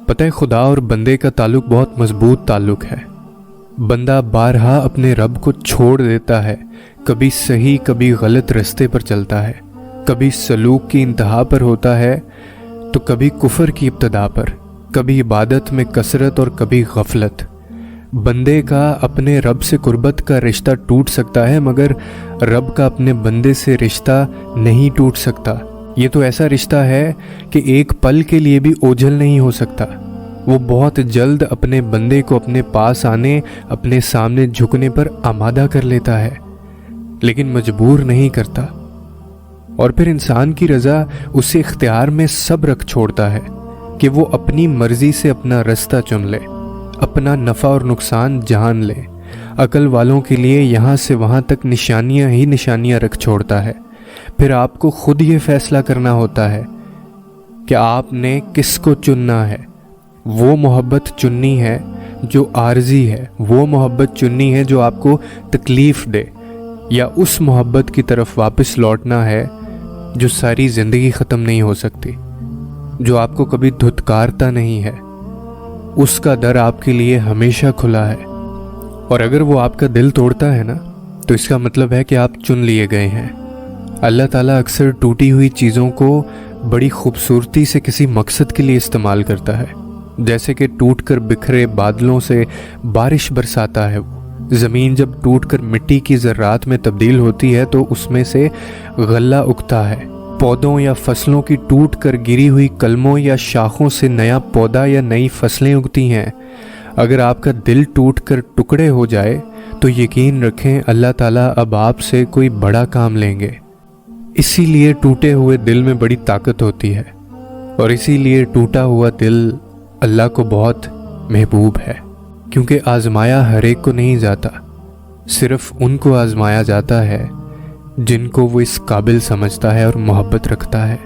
पता है, खुदा और बंदे का ताल्लुक बहुत मजबूत ताल्लुक है। बंदा बारहा अपने रब को छोड़ देता है, कभी सही कभी गलत रास्ते पर चलता है, कभी सलूक की इंतहा पर होता है तो कभी कुफर की इब्तदा पर, कभी इबादत में कसरत और कभी गफलत। बंदे का अपने रब से कुर्बत का रिश्ता टूट सकता है, मगर रब का अपने बंदे से रिश्ता नहीं टूट सकता। ये तो ऐसा रिश्ता है कि एक पल के लिए भी ओझल नहीं हो सकता। वो बहुत जल्द अपने बंदे को अपने पास आने, अपने सामने झुकने पर आमादा कर लेता है, लेकिन मजबूर नहीं करता। और फिर इंसान की रज़ा उसे इख्तियार में सब रख छोड़ता है कि वो अपनी मर्जी से अपना रास्ता चुन ले, अपना नफ़ा और नुकसान जान ले। अकल वालों के लिए यहाँ से वहाँ तक निशानियाँ ही निशानियाँ रख छोड़ता है। फिर आपको खुद ये फैसला करना होता है कि आपने किसको चुनना है। वो मोहब्बत चुननी है जो आर्जी है, वो मोहब्बत चुननी है जो आपको तकलीफ़ दे, या उस मोहब्बत की तरफ वापस लौटना है जो सारी ज़िंदगी ख़त्म नहीं हो सकती, जो आपको कभी धुतकारता नहीं है। उसका दर आपके लिए हमेशा खुला है। और अगर वो आपका दिल तोड़ता है ना, तो इसका मतलब है कि आप चुन लिए गए हैं। अल्लाह ताला अक्सर टूटी हुई चीज़ों को बड़ी खूबसूरती से किसी मकसद के लिए इस्तेमाल करता है। जैसे कि टूट कर बिखरे बादलों से बारिश बरसाता है। वो ज़मीन जब टूट कर मिट्टी की ज़र्रात में तब्दील होती है तो उसमें से गल्ला उगता है। पौधों या फसलों की टूट कर गिरी हुई कलमों या शाखों से नया पौधा या नई फसलें उगती हैं। अगर आपका दिल टूट कर टुकड़े हो जाए तो यकीन रखें अल्लाह ताला अब आपसे कोई बड़ा काम लेंगे। इसीलिए टूटे हुए दिल में बड़ी ताकत होती है, और इसीलिए टूटा हुआ दिल अल्लाह को बहुत महबूब है। क्योंकि आजमाया हर एक को नहीं जाता, सिर्फ उनको आजमाया जाता है जिनको वो इस काबिल समझता है और मोहब्बत रखता है।